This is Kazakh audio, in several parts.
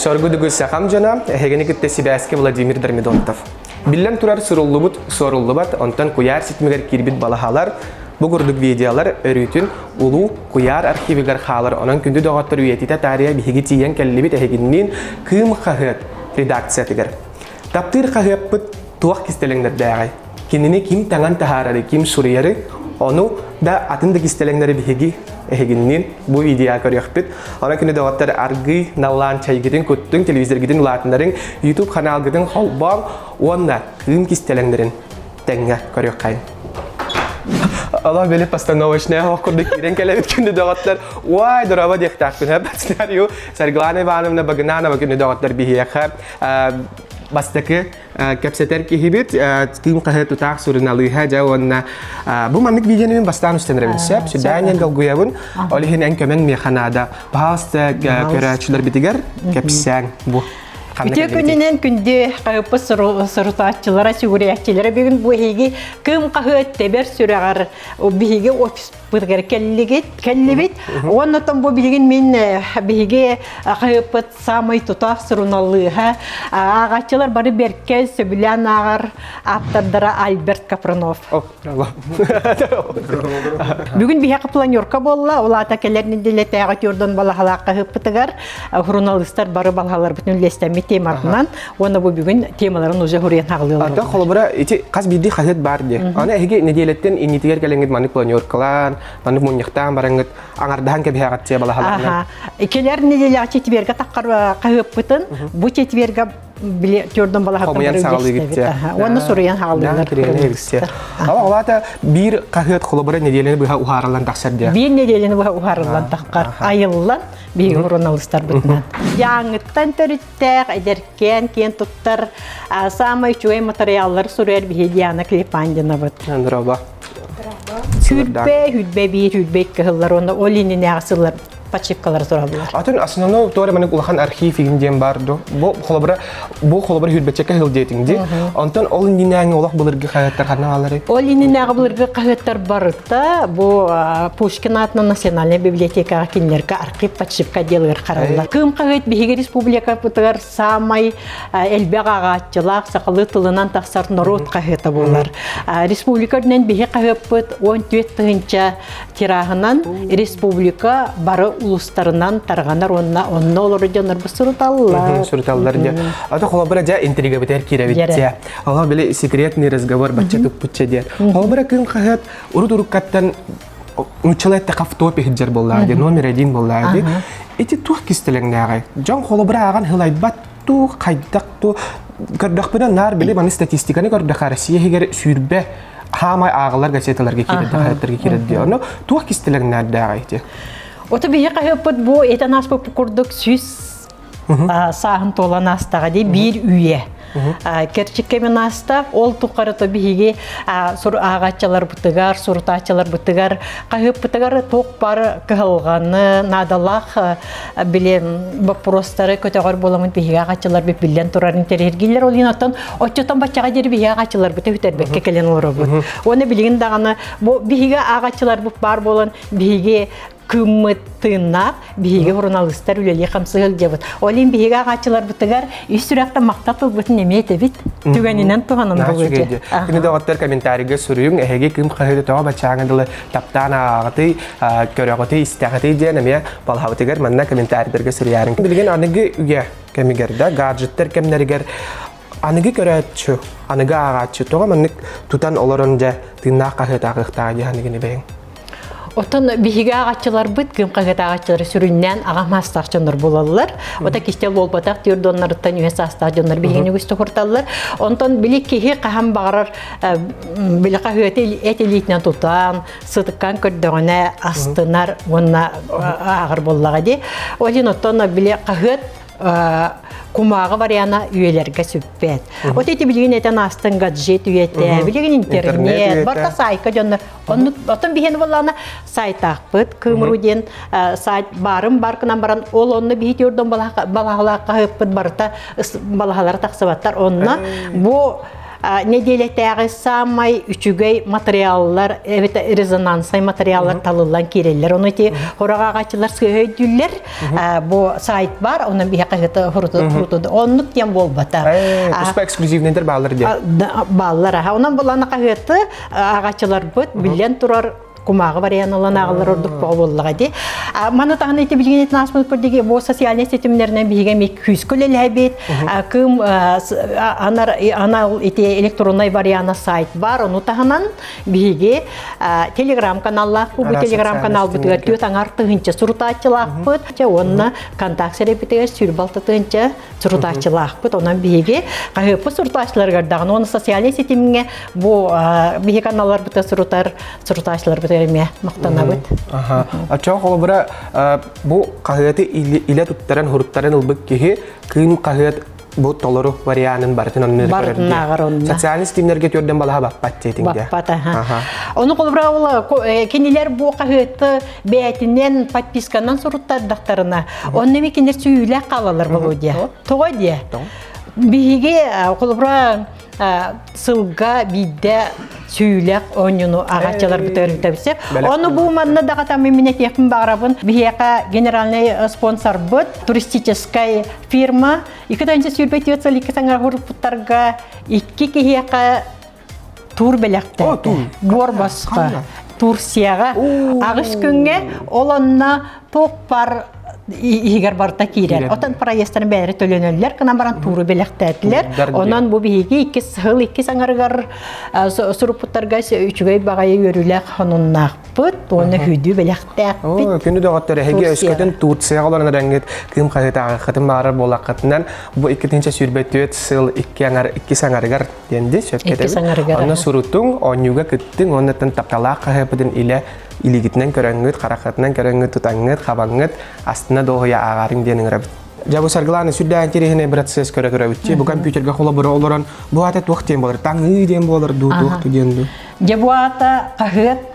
Sorgudugu sakam jana, hegeni kitte Sibaski Vladimir Dermidonov. Billen turar surullubut, sorullubat, ondan kuyar sitmeger kirbit balahalar, bu gurduk videolar örütün ulu kuyar arxivigar halar onun kündü doğatır üyetite tarihe bihigi tiyen kellibit eheginin kım kahıt redaksiyatigar. Taptır kahıpıt tuak kistelengler dağay. Kendine kim tangan tahararı, kim suriyarı, onu da atındak istelenleri bihigi eheginin bu video görüyoruz. Ona kündü doğatır argı nalan çay gidin, kuttun, televizyon gidin, ulatınların YouTube kanal gidin, halbang, onlar kım kistelenlerin tenge görüyoruz. Allah beli постановочная хокурдык ирен келебит күндү дагаттар вай дорава дектакын бацтарю Сарглана Ивановна Багнанова күндү дагаттар бихияха бастакы кепсетер кихибит ким кахету так сурналыха жауна бу мамик видеоны бастан үстенребин сеп сүдәнен галгуябын олихин эн көмен механада паста көрәчләр битигер кепсәң бу Bütün günün günde kayıpı sırıtatçılara, sügüriyatçılara bir gün bu higi kım kahıt teber süreğer o bir higi ofis bıdgar kellibit. Ondan bu bir gün min bir higi kayıpı samay tutar sırınalıha. Ağaççılar bari berkez söbülen ağır aptardıra Albert Kapranov. Oh, bravo. Bugün bir haki planyorka bolla, ola atakellerini dilete ağaç yordan balahala kayıpı tıgar. Hurnalistler bari balahalar bütün lestemi temalarından, onu bu bugün temaların uca huriyen hağlıyorlar. Ata kolabora iti kas bidi khaset bardi. Ana hege nediyeletten initiger kelengit manik planyorkalan, manik munyaktan baranget angardahan ke bihagatçıya balahalarına. İkiler nediyeli çetiverge takkar kayıpıtın, bu çetiverge bile gördüm balahalar. Komayan sağlığı gitti. Onu soruyan hağlıyorlar. Ama olata bir kahiyat kolabora nediyelini biha uharalan taksar diye. Bir nediyelini biha uharalan takkar, ayıllan. Bir hurnalistler bütünden. Yanıttan törüttek, ederken, ken tuttar, samay çoğu materyalları soruyor bir hediyana klipandina büt. Bravo. Hüdbe bir hüdbe iki hıllar, onda o linini asıllar. Paçıpkaları sorabilir. Atın aslında doğru manik ulahan arxiv filmden bardo. Bu kolabora hüdbetçeke hıl detingdi. Ondan olun dinleyen olaq bulurgi hayatlar kanalları. O linini bulurgi hayatlar barıta bu Pushkin adına Nasyonalne Biblioteka kinlerka arxiv paçıpka delgir kararlar. Kım hayat bihi respublika putar samay elbeg ağaççılaq saqalı tılınan taksar narod hayata bolar. Respublikadan bihi hayat put 14 tığınca tirahından respublika barı uluslarından targanar onna olur canlar bu surutallar. Surutallar diye. Ata kolabora ja intriga biter kirevitçe. Allah bile sekretni razgovor bachcha tuppuçça diye. Kolabora kın hayat urukattan uçalat taqafto pehjar bollardı. Nomer 1 bollardı. Eti tuh kistelengnaga. Jan kolabora agan hilaybat tu qaydak tu gardak bena nar bile man statistikani gardak arasiye heger sürbe hamay ağlar gazetelerge kiredi hayatlarga kiredi. Onu tuh kistelengnaga eti. O tabii ki hayat bu etanas bu kurduk süs sahın tolan hastaga diye bir üye. Gerçekten hasta ol tukarı tabii ki soru ağaçlar bıtıgar, soru taçlar bıtıgar, hayat bıtıgar tok par kılganı nadalak bilen baprostları kötügar bolamın bir ağaçlar bir bilen turarın terergiler olinatan o çatan başka bir bir ağaçlar bıtı hüterbek kekelen olur bu. Onu bilin dağını bu bir ağaçlar bu par bolan bir kımıtına bihiga hurnalistler üleli kamsıgıl cevit. Olin bihiga ağaçlar bıtıgar üstürakta maktatıl bütün emiyete bit. Tüganinden tuhanın bulucu. Kini dağıtlar komentariga soruyun. Ehege kım kahıda tağa bachağındalı taptan ağatı, körüğatı, istağatı diye nemiye balhavatigar manna komentariga soruyarın. Bilgin anıgı üye kemigerda, gadgetler kemneriger anıgı körüğatçı, anıgı ağaççı. Toğa mannik tutan olurunca tınna kahıda ağıqtağı diye anıgını beyin. Otan bihiga ağaçlar bit kım kahıda ağaçları süründen ağam hastaqçınlar bulalılar. Ota kiştel olbatak diyor donlarıttan ühes hastaqçınlar bihini güstü kurtallar. Ondan bilik kihi qaham bağırar bilik kahıda eteliyetinen tutan, sıtıkkan kördüğüne astınar ona ağır bollağı di. Olin otan bilik kahıda kumağı var yana üyelerge süppet. O teti bilgin eten astın gadget üyete, bilgin internet, barta sayka canlar. Otan bihen vallana sayt akpıt, kımrudin sayt barım barkınan baran ol onu bihit yordun balahalaqa hıppıt barta balahalara taqsabatlar onna bu неделеттәғы самай үчүгей материаллар, резонансай материаллар талылан керелер. Оны те хораға ағачылар сөйдүллер, бу сайт бар, оның бия қағыты хұрутуды. Оннық тем бол бата. Успа эксклюзивнендер баллар де. Баллар. Онын боланы қағыты ағачылар бұд, білен тұрар кумағы варианалан ағылар ордық болуға де. Маны тағын еті білген етін асмын көрдеге бұл социальный сетімлерінен біген мек күскөл әләбет. Кім анал еті электронный вариана сайт бар, оны тағынан біге телеграм-каналлақ бұл телеграм-канал бұтығар төт аңар тұғынча сұрутатчылақ бұд. Онына контакт сәрепетіге сүрбалты тұғынча сұрутатчылақ бұд. Онан біге қағыпы сұрутатчылар оны социальный сетімге бұл біге каналлар бұты сұрутатчылар бұд. Мақтана бұд. Ача қолы бұра бұл қағыты иле тұттаран, ғұрыптаран ұлбық кеге кім қағыт бұл толыру варианын барытын онын көрді. Социальный стимлерге төрден балаға бақпат дейтіңде. Бақпат, оны қолы бұра олы, кенелер бұл қағыты бәйтінен подписканан сұрыттардақтарына. Оны мекендер сүйілі қалалар бұл өде. Тоға де. Біге қолы бұра сылға бидді сүйілік ойыну ағатчалар бұтырын табысы. Оны бұл манны дағата мемінет екін бағырабын бігеқа генеральный спонсор бұд, туристическая фирма. Екі дайыншы сүйілбет өтсіл, екі саңар ғұрыптарға екі кееқа тур бәліқті. Гор басқа. Турсияға. Ағыш күнге оланна тоқ бар игер барта кирер. Отан проездтарын бәрі төлөнөллер, кынан баран туру белектәтілер. Онан бұл бігі екі сығыл, екі саңарғар сұрыппыттарға үчігей бағайы өрілік қануннақ бұд, оны хүді белектәк бұд. Күнді доғаттары, әге өскетін Турция оларына рәңгет кім қағыты ағықытын бағарар болаққытынан бұл ikkitince сүрбәтует сыл iki саңарғар денді сөпкетіп. Оны сұрыттың, онюға күттің, онытын тапталақ қағыпыдың илигитнен көрәңгіт, қарақатынан көрәңгіт, тұтаңгіт, қабаңгіт, астына доғыя ағарың денің рәбіт. Жабу сарғыланы сүрдән терехіне бір әтсіз көрәбітче, бұл компьютерға қола бұры оларан, бұл атет уақыт ден болар, таңы ден болар, дуқты денді. Жабу ата қағыт,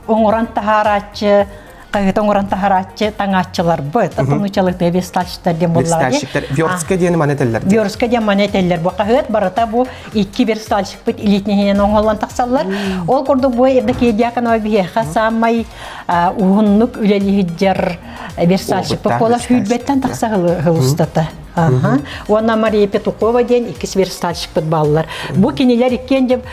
оңыран тахаратчы, қағыт оңыран тахаратчы таңатчылар бұд. Атынучалықты вестальщиктар ден болар. Вестальщиктар, вёртска дені манетелер. Вёртска ден манетелер. Бұл қағыт барыта бұл екі вестальщик бұд илетнеген оңғалан тақсалар. Ол көрді бұл ердеке диаконова бейеқа самай ұғынлық үлелі хүддер вестальщик бұд. Ола хүлбеттен тақса ғылыстаты. Уанна Мария Петухова ден икис верстальщик бұд балылар. Бұл кенелер ikкен деп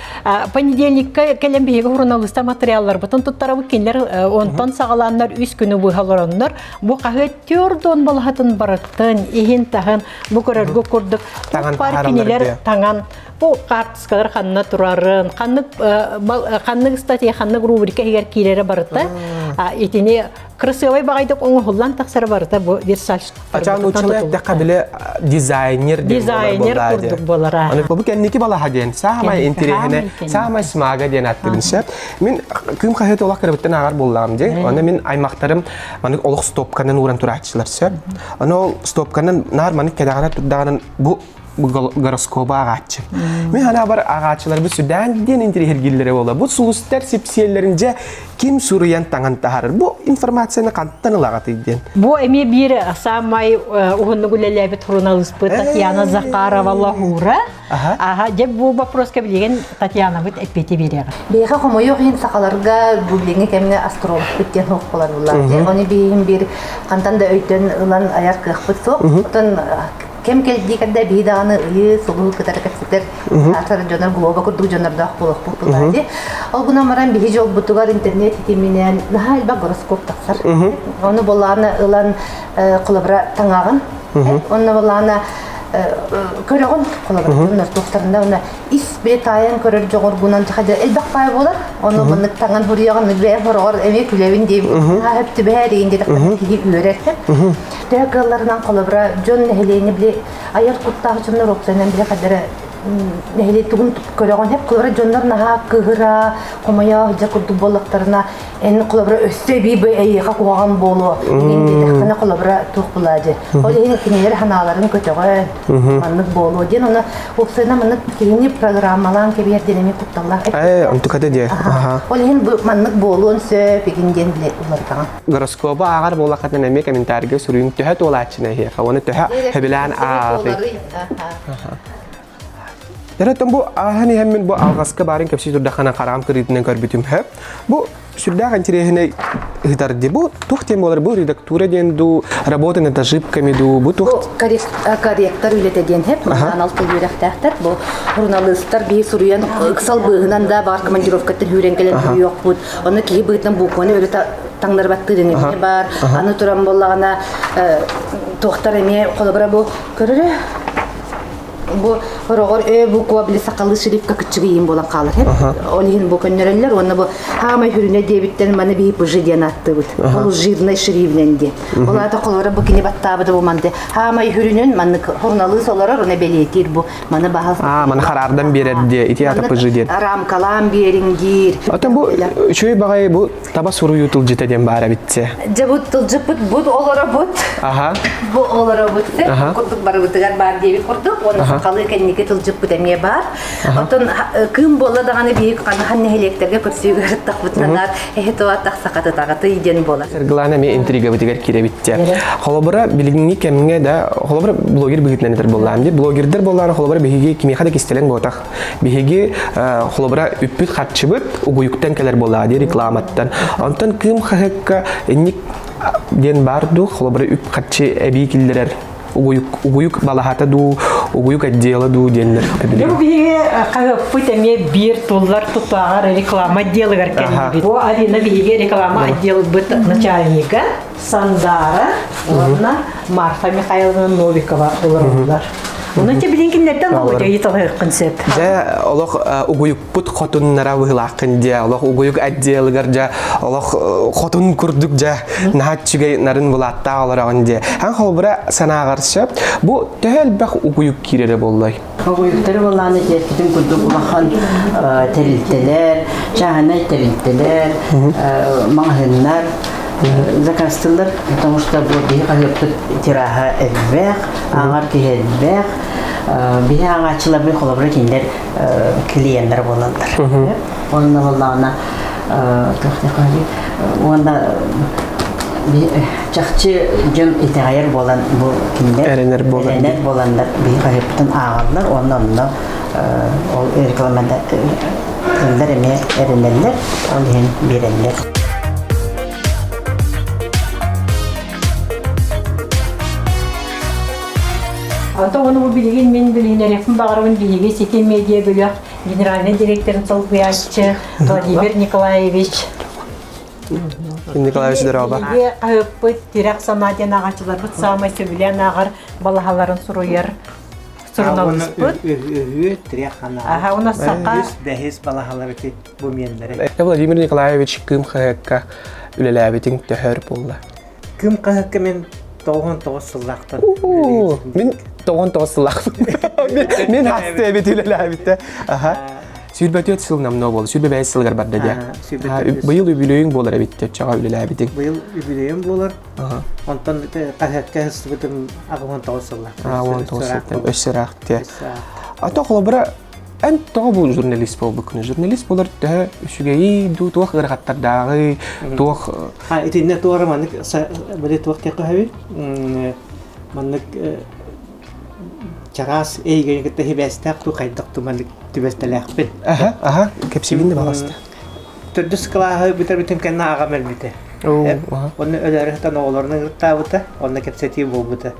понедельникке кәлем бейге журналиста материаллар бұтын тұттара бұл кенелер онтан сағаланлар үс күні бұйғаларанлар. Бұл қағы түрден балғатын барыттын, ехін тағын бұл көрергі көрдік. Бар кенелер таңан бұл қартысқалар қанына тұрарын, қанның статия, қанның рубрика егер кейлері барытты. Етіне красивый бағайдық оңы ғылан тақсары барыты бұл версальщик. Ачан ұчылы дәққа білі дизайнер көрдік болара. Бұл кәннекі балаға ден, сағамай интерехіне, сағамай смаға ден аттырыншап. Мен күм қағыты олақ кірбіттен ағар болағым де. Оны мен аймақтарым олық стопқанын ұран тұр айтшылар сөп. Оны ол стопқанын нар маны кәдағана тұрдағанын бұл гороскоба ағатчы. Мен ана бар ағатчылар бұл сүрдән ден интерехергелері ола. Бұл сұлыстар сепсиелерінже кем сұрыян таңан тағарыр. Бұл информацияны қанттан ұлағаты еден. Бұл әме бір самай ұғынны гүлеләбет журналист бұл Татьяна Захарова Лахура. Деп бұл вопроска білеген Татьяна бұд әппеті береғі. Бейға қомой оғын сақаларға бүліңі кәміне астролог бүттен хоқ болар ұлар. Оны бейін бір қантан да өйтен ұлан аяр қық бұд соқ. Кем келді кәдді бейдағаны ұйы, сұлу кітар кәтсетер, атыр жонар глоба күрдік жонарда қолық бұлады. Ол бұна маран бейі жол бұтығар интернет етеменен, наға әлбә гороскоп тақсар. Оны болағына ұлан құлыбыра таңағын, оны болағына көріғын қолабырдың тоқтарында оны ис біле тайын көрір жоғыр бұнан жағады әлбәқ бай болар. Оны бұны таңан хұрияғын мүлбәйін хұрағыр әме күләуін дейм. Әпті бәреген деді кейі үйерерді. Дәғыларынан қолабыра жон нәхелейіні біле аяр құттағы жонлар оқсайынан біле қадары нәхелей тұғын көріғын әп қолабыра жонлар наға қығыра, қомая жа күрді болықтарына әні қолабыра өссе бейбі әйеға қуаған болу. Дәқтіні қолабыра тұқ бұлады. Ол ең кенелер ханаларын көтіғін, маннық болу. Ден оны оқсайына маннық кейіне программалан кебер денеме құтталар. Онтықады де. Ол ең маннық болуын сөп егінден біле ұлардаған. Гороскоба ағар болақатын әме комментарге сүрүйін түхәт ол әтшіне хеқа. Оны түхә әбілән ағы. Yaratan bu ahani hemmin bu algaska barin kapsi turda kana karam kreditine görbütüm hep. Bu сюда интересно гитарды бу тухтем болар бу редактура денду работа над ошибками ду бу тухт Корректор үлетеден хеп, анал тыл юректәхтер, бу журналисттар бей суруян ыксал быгынан да бар командировкаттар юренгелен юк бут. Оны ки бытын бу коны өре таңдар баттырыны бар. Аны туран боллагана тохтар эме колобра бу көрүлө. Бу хорогор бу куабли сакалы шерифка кычыгыйын болан калыр хеп. Олин бу көннөрөлөр, оны бу хамай хүрүнө дебиттен маны бий пыжиден атты бут. Бу жирный шерифненде. Оларда колора бу кини баттабы бу манды. Хамай хүрүнөн маны журналы солорор оны белетир бу. Маны бахас. Маны карардан берди, ити ата пыжиден. Рамкалам бериңдир. Атын бу чөй багай бу таба суру ютул жетеден бара битсе. Жабут тылжыпыт бут олора бут. Бу олора бут. Курдук бары бутыгар бар деби курдук. Калы кеннеке тылжып бутеме бар. Отон кым болла даганы бийик канаханне электерге көрсүгөр такбытнанар. Эхтоат таксакаты тагаты иден бола. Серглана ме интрига битигер кире битте. Холобра билигини кемге да холобра блогер бигитненер боллам ди. Блогердер боллар холобра беге кимехада кистелен ботак. Беге холобра үппүт хатчыбыт угуюктан келер болла ди рекламаттан. Антон кым хакка ник ден барду холобра үп хатчы эбикиллер угуюк балахата ду угуюк отдела ду деннер. Бу биге кагыппыт эме бир туллар тутагар реклама отделы беркен. Бу Алина биге реклама отдел быт начальника Сандара, онна Марфа Михайловна Новикова буларлар. Оны те билинкиннерден болду италгы концепт. Да Аллах угуюк пут хотуннара вылакын де Аллах угуюк отделгар жа Аллах хотун курдук жа нахатчыгай нарын булатта алараган де. Хан холбра санагарчы бу тел бак угуюк кирере боллай. Угуюктар болланы жеткидин курдук улахан терилтелер, жаһанай терилтелер, маңгыннар заказтылар, потому что бу бии кайыптык тираха элбек, аңар киелбек, бии аңачылар бии холобра киндер клиенттер болалар. Онна боллана онда жакчы жөн итагайыр болан бу киндер эренер боландар бии кайыптын агалар, онда ол рекламада киндер эме эренерлер, ол ен беренлер. Anta onu bu bilgin men bilinерекпин багырын биге сети медиа бөлөк генеральный директорун Солбуяччы Владимир Николаевич. Николаевич Дорога. Биге кайыппыт тирак санаден агачылар бут самай сөбүлен агар балахаларын суруяр. Сурналыспыт. Тиракана. Уна сака. Бехис балахалары бу мендере. Владимир Николаевич кым хакка үлеләбитин төһөр булла. Кым хакка мен 99 сыллактан. Мен 99 сыллак. Мен хасты бит үлеләбитте. Сүрбәтөт сылнам но бол. Сүрбә бәйс сылгар барда дия. Быйыл юбилейң болар битте, чага үлеләбитин. Быйыл юбилейм болар. Онтан хакка хастыбытым 99 сыллак. 99 сыллак. Өсөрәкте. Ата холбра Эн тоғы бұл журналист бол бүкіні. Журналист болар да үшігей туақ ырғаттардағы туақ... Итинне туары маннык біле туақ тек қағаби. Маннык чағас әйгені кетті хебәстәк ту қайдықты маннык түбәстәләқ бет. Кепсибінде бағасты. Түрді сықылағы бітір бітім кәнна аға мәлметі. Оны өләріқтен оғыларының ұртта бұты, оны кепсеті бол бұты.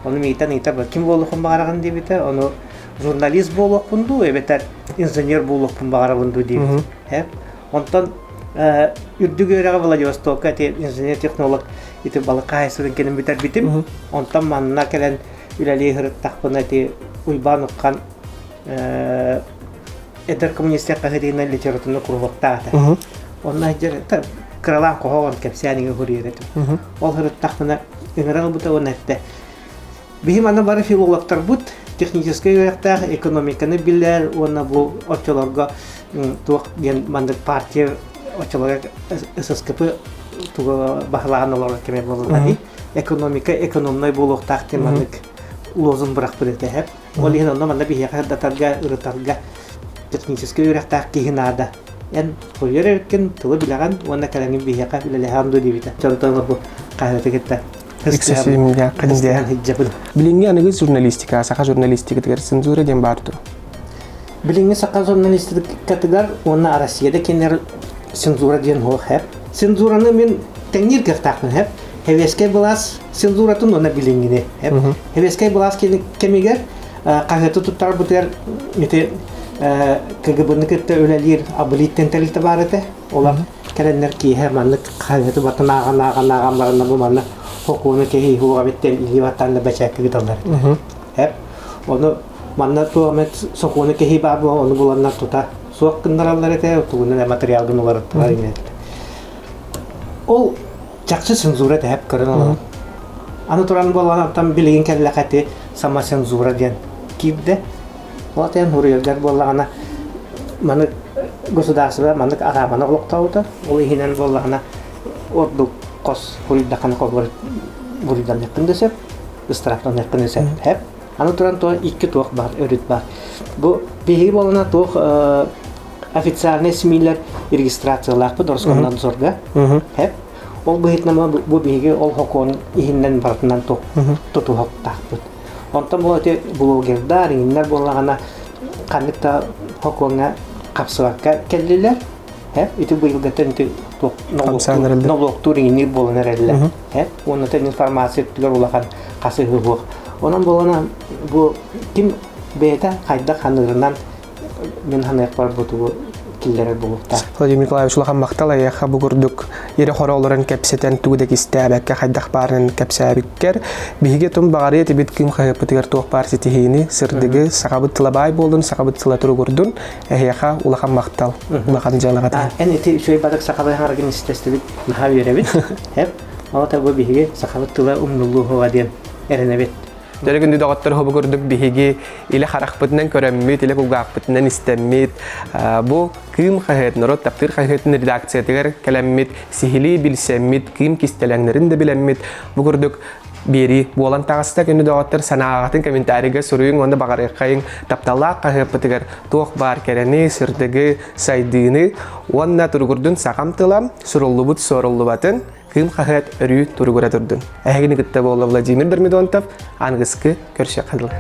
Оны мейтен итар бұл. Кім болуқын бағараған дей біті, оны журналист болуq bundu, ebetер инженер болуq bun bagara bundu deyip. Ondan ürdügöreğe Vladivostok'a injener teknolog iti balık kayısının kelim biter bitim. Ondan manına kelen üleliği hırıttaq buna iti uyban uqqan eder komünistler qahidina literatürünü kurulukta ata. Ondan hicir kıralan koğavan kepsiyanini huriyet. Ol hırıttaq buna ıngıral buta onu ette. Bihim ana bari filologlar bud, технический өйрәктәр, экономиканы биләр, оны бу очоларга тук ген мандык партия очоларга ССКП туга бахлаганалар кеме булган. Экономика экономный булук тахты мандык лозун бирак бирәтә һәп. Ол ен онда манда бия хәддәтәргә, үрәтәргә технический өйрәктәр кигенада. Ен көйер кен тулы билгән, оны каләнгән бия ка биләле хәмду дибитә. Чортан бу кайраты кетте. Эксессивия кандия. Билинге анығы журналистика, сақа журналистика тегер цензура ден барту. Билинге сакка журналистик категор, онна Россияда кенер цензура ден хо хеп. Цензураны мен теңнир кертахмын хеп. Хевескай булас цензуратын онна билингене хеп. Хевескай булас кемигер кагыты туттар бутер мете КГБны кетте өлелер абилиттен телте бар эте. Олар келеннер ки херманлык кагыты батынаган бу манна хокуны кеги хуга беттен иливаттан бачак гиталар. Хеп. Оны манна туамет сокуны кеги бабу оны буланнар тута. Суак кындаралар эте, тугуны материал гынулар бар ине. Ол жакшы цензура деп көрөн. Аны туран болгандан билген келлекати сама цензура ден кибде. Латен хурьялдар боллагана маны государство маны арабаны олоктауда. Ол ихинен боллагана орду кос хуридаканы кобор буридан якындесеп, истрафтан якындесеп хеп. Аны туран то икки туак бар, өрүт бар. Бу биги болгана туак официальный семилер регистрациялар дорскомнан зорга. Хеп. Ол быһытнама бу биги ол хокон ихиннен баратынан тоту хоктакпыт. Онтан болоте блогердар иннер боллагана каныкта хоконга капсылакка келдилер. Хеп, ити быйылгатен ти налог туринир болонерелле. Хеп, онтан информация түгөр улаган касыгы бу. Онан болана бу ким бета кайда ханырынан мен ханык бар буту киллер булукта. Владимир Николаевич улахан мактала яха бугурдук ере хоролорун кепсетен тугудак истәбәккә хайдах барын кепсәбиккер биге тум багары тибит ким хайпытыгар туак парси тихини сырдыгы сагабыт тылабай болдун сагабыт тыла туру гурдун яха улахан мактал улахан жалагата. Эти шөй бадак сагабай харагын истестебит нахавиребит. Хеп, алата бу биге сагабыт тыла умнуллу хаден эренебит. Дәрегенде дагаттар хобы күрдүк биһиги иле харахпытынан көрәммит иле кулгакпытынан истәммит бу ким хәһәт народ таптыр хәһәтен редакциятыгар кәләммит сихили билсәммит ким кистәләңнәрен дә беләммит бу күрдүк бери болан тагыста көне дагаттар санагатын комментарийга сөрүң онда багары кайын тапталла хәһәпытыгар туак бар кәрәне сырдыгы сайдыны онна тургурдун сакамтылам суруллубут соруллубатын кым хәһәт өрү тургура турдун. Әһәгене китте болла Владимир Дармидонтов ангыскы көршә калды.